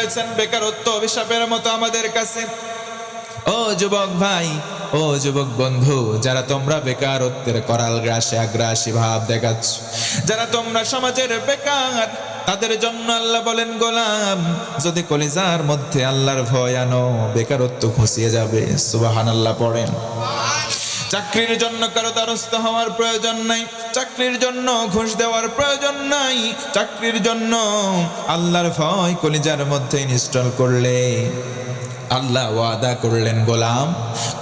রয়েছেন বেকারত্ব অভিশাপের মতো আমাদের কাছে। ও যুবক ভাই, ও যুবক বন্ধু, যারা তোমরা বেকারত্বের করাল গ্রাসে আগ্রাসী ভাব দেখাচ্ছ, যারা তোমরা সমাজের বেকার, তাদের জন্য আল্লাহ বলেন, গোলাম যদি কলিজার মধ্যে আল্লাহর ভয় আনো, বেকারত্ব ঘুষিয়ে যাবে। সুবহানাল্লাহ পড়েন। চাকরির জন্য কারো দ্বারস্থ হওয়ার প্রয়োজন নাই, চাকরির জন্য ঘুষ দেওয়ার প্রয়োজন নাই, চাকরির জন্য আল্লাহর ভয় কলিজার মধ্যে ইনস্টল করলে আল্লাহ ওয়াদা করলেন, গোলাম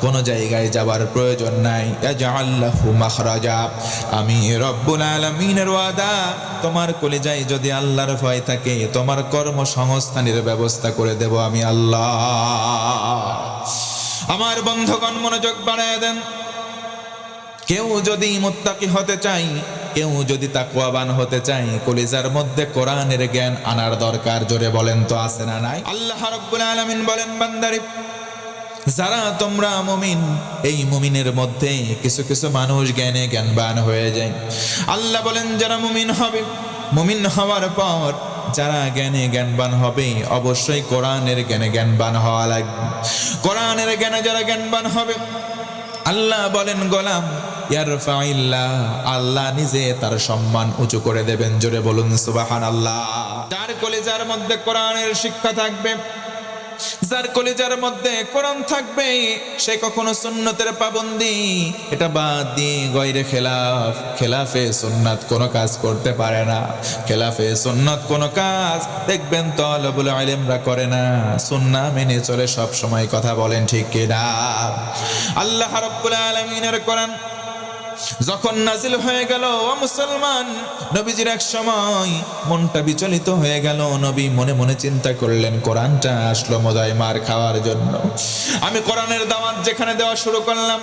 কোন জায়গায় যাবার প্রয়োজন নাই। ইয়াজআল্লাহু মাখরাজা, আমি রব্বুল আলামিনের ওয়াদা, তোমার কলিজায় যদি আল্লাহর ভয় থাকে, তোমার কর্মসংস্থানের ব্যবস্থা করে দেব আমি আল্লাহ। আমার বন্ধুগণ, মনোযোগ বাড়ায় দেন। কেউ যদি মুত্তাকি হতে চাই, কেউ যদি তাকওয়াবান হতে চাই, কলিজার মধ্যে কোরআনের জ্ঞান আনার দরকার। জোরে বলেন তো, আছে না নাই? আল্লাহ রাব্বুল আলামিন বলেন, বান্দারে যারা তোমরা মুমিন, এই মুমিনের মধ্যে কিছু কিছু মানুষ জ্ঞানে জ্ঞানবান হয়ে যায়। আল্লাহ বলেন, যারা মুমিন হবে, মুমিন হওয়ার পর যারা জ্ঞানে জ্ঞানবান হবে, অবশ্যই কোরআনের জ্ঞানে জ্ঞানবান হওয়া লাগবে। কোরআনের জ্ঞানে যারা জ্ঞানবান হবে, আল্লাহ বলেন, গোলাম ইয়ারফাইল্লাহ, আল্লাহ নিজে তার সম্মান উঁচু করে দেবেন। জোরে বলুন সুবহানাল্লাহ। যার কলিজার মধ্যে কোরআনের শিক্ষা থাকবে, যার কলিজার মধ্যে কোরআন থাকবে, সে কখনো সুন্নতের পাবন্দি এটা বাদ দিয়ে গয়রে খেলাফে সুন্নাত কোনো কাজ করতে পারে না। খেলাফে সুন্নাত কোনো কাজ দেখবেন তলবুল ইলমরা করে না, সুন্নাহ মেনে চলে সব সময়। কথা বলেন ঠিক কিনা? আল্লাহ রাব্বুল আলামিনের কোরআন যখন নাজিল হয়ে গেল, ও মুসলমান, নবীজির এক সময় মনটা বিচলিত হয়ে গেল। নবী মনে মনে চিন্তা করলেন, কোরআনটা আসলো মজায় মার খাওয়ার জন্য। আমি কোরআনের দাওয়াত যেখানে দেওয়া শুরু করলাম,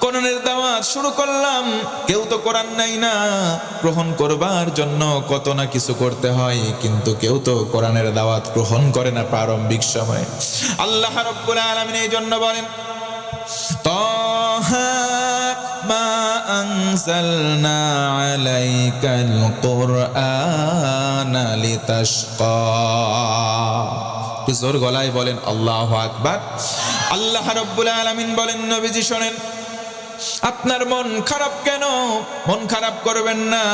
কোরআনের দাওয়াত শুরু করলাম, কেউ তো কোরআন নাই না, গ্রহণ করবার জন্য কত না কিছু করতে হয়, কিন্তু কেউ তো কোরআনের দাওয়াত গ্রহণ করে না প্রারম্ভিক সময়। আল্লাহ রাব্বুল আলামিন এই জন্য বলেন, তাহা মা আনজালনা আলাইকাল কুরআনা লিতাশকা। জোর গলায় বলেন আল্লাহু আকবার। আল্লাহ রাব্বুল আলামিন বলেন, নবীজি শোনেন, আপনার মন খারাপ কেন? মন খারাপ করবেন না,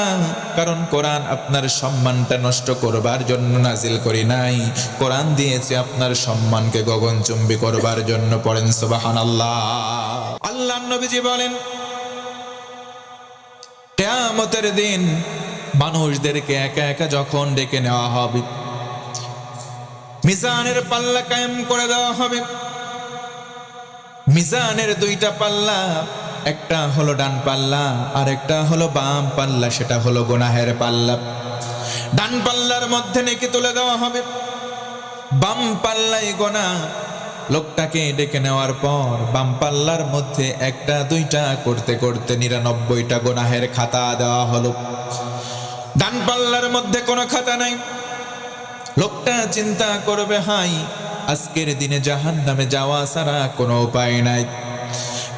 কারণ কোরআন আপনার সম্মানটা নষ্ট করবার জন্য নাজিল করি নাই। কোরআন দিয়েছে আপনার সম্মানকে গগনচুম্বী করবার জন্য। পড়েন সুবহানাল্লাহ। আল্লাহ নবীজি বলেন, কিয়ামতের দিন মানুষদেরকে একা একা যখন ডেকে নেওয়া হবে, মিজানের পাল্লা কায়েম করে দেওয়া হবে। মিজানের দুইটা পাল্লা, একটা হলো ডান পাল্লা আর একটা হলো বাম পাল্লা, সেটা হলো গুনাহের পাল্লা। ডান পাল্লার মধ্যে নেকি তুলে দেওয়া হবে, বাম পাল্লায় গুনাহ। লোকটাকে ডেকে নেওয়ার পর বাম পাল্লার মধ্যে একটা দুইটা করতে করতে 99টা গুনাহের খাতা দেওয়া হলো। ডান পাল্লার মধ্যে কোনো খাতা নাই। লোকটা চিন্তা করবে, হাই, আজকের দিনে জাহান্নামে যাওয়া ছাড়া কোনো উপায় নাই।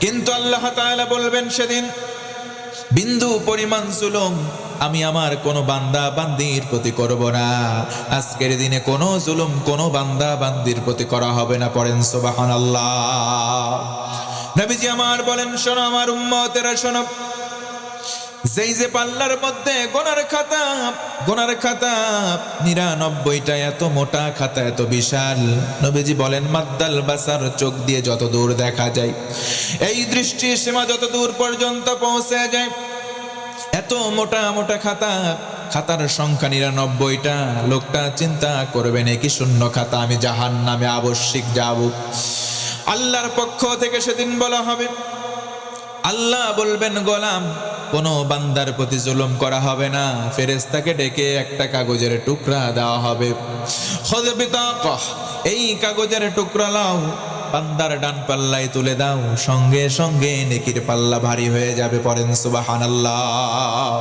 কিন্তু আল্লাহ তাআলা বলবেন, সেদিন বিন্দু পরিমাণ জুলুম আমি আমার কোনো বান্দা বান্দির প্রতি করব না। আজকের দিনে কোনো জুলুম কোনো বান্দা বান্দির প্রতি করা হবে না। পড়েন সুবহানাল্লাহ। নবীজি আমার বলেন, শোনো আমার উম্মতেরা শোনো, যেই যে পাল্লার মধ্যে গোনার খাতা 99টা, এত মোটা খাতা, এত বিশাল। নবীজি বলেন, মাদ্দাল বাসার, চোখ দিয়ে যত দূর দেখা যায়, এই দৃষ্টি সীমা যত দূর পর্যন্ত পৌঁছে যায়, এত মোটা মোটা খাতা। খাতার সংখ্যা 99টা। লোকটা চিন্তা করবে, নাকি শূন্য খাতা, আমি জাহান্নামে আবশ্যিক যাব। আল্লাহর পক্ষ থেকে সেদিন বলা হবে, আল্লাহ বলবেন, গোলাম কোনো বান্দার প্রতি জুলুম করা হবে না। ফেরেশতাকে ডেকে একটা কাগজের টুকরা দেওয়া হবে, খুদ বিতাকা, এই কাগজের টুকরা লাও, বান্দার ডান পাল্লায় তুলে দাও, সঙ্গে সঙ্গে নেকির পাল্লা ভারী হয়ে যাবে। পড়েন সুবহানাল্লাহ।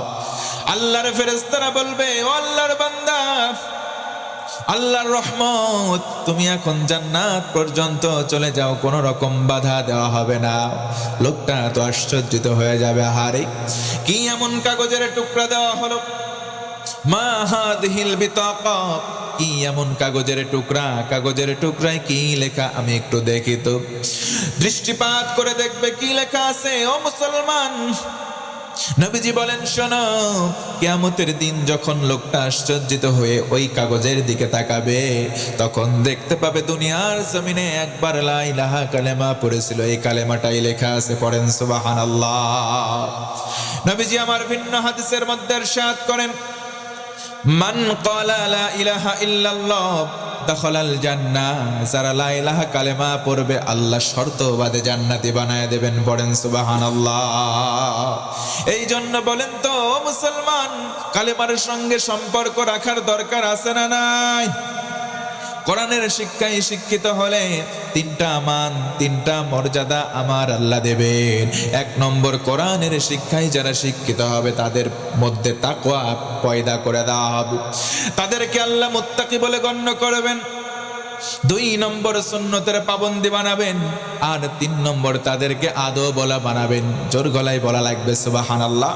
আল্লাহর ফেরেশতারা বলবে, ও আল্লাহর বান্দা, আল্লাহর রহমত, তুমি এখন জান্নাত পর্যন্ত চলে যাও, কোনো রকম বাধা দেওয়া হবে না। লোকটা তো আশ্চর্যিত হয়ে যাবে, আহারে কি এমন কাগজের টুকরা দেওয়া হলো। মা হাদিহিল বিতাকা, কি এমন কাগজের টুকরা, কাগজের টুকরায় কি লেখা আমি একটু দেখি তো। দৃষ্টিপাত করে দেখবে কি লেখা আছে। ও মুসলমান, নবীজি বলেন শোনো, কিয়ামতের দিন যখন লোকটা আশ্চর্যিত হয়ে ওই কাগজের দিকে তাকাবে, তখন দেখতে পাবে দুনিয়ার জমিনে একবার লা ইলাহা কালেমা পড়েছিল, এই কালেমাটাই লেখা আছে। পড়েন সুবহানাল্লাহ। নবীজি আমার ভিন্ন হাদিসের মধ্যে ইরশাদ করেন, মান ক্বালা লা ইলাহা ইল্লাল্লাহ দাখালাল জান্নাহ, যারা লা ইলাহা কালেমা পড়বে আল্লাহ শর্ত বাদে জান্নাতি বানায় দেবেন। পড়েন সুবহানাল্লাহ। এই জন্য বলেন তো মুসলমান, কালেমার সঙ্গে সম্পর্ক রাখার দরকার আছে না নাই? কোরআনের শিক্ষায় শিক্ষিত হলে তিনটা মান, তিনটা মর্যাদা আমার আল্লাহ দেবেন। এক নম্বর, কোরআনের শিক্ষায় যারা শিক্ষিত হবে তাদের মধ্যে তাকওয়া পয়দা করে দেওয়া হবে, তাদেরকে আল্লাহ মুত্তাকি বলে গণ্য করবেন। 2 নম্বর, সুন্নতের পাবন্দি বানাবেন। আর 3 নম্বর, তাদেরকে আদব বলা বানাবেন। জোর গলায় বলা লাগবে সুবহানাল্লাহ।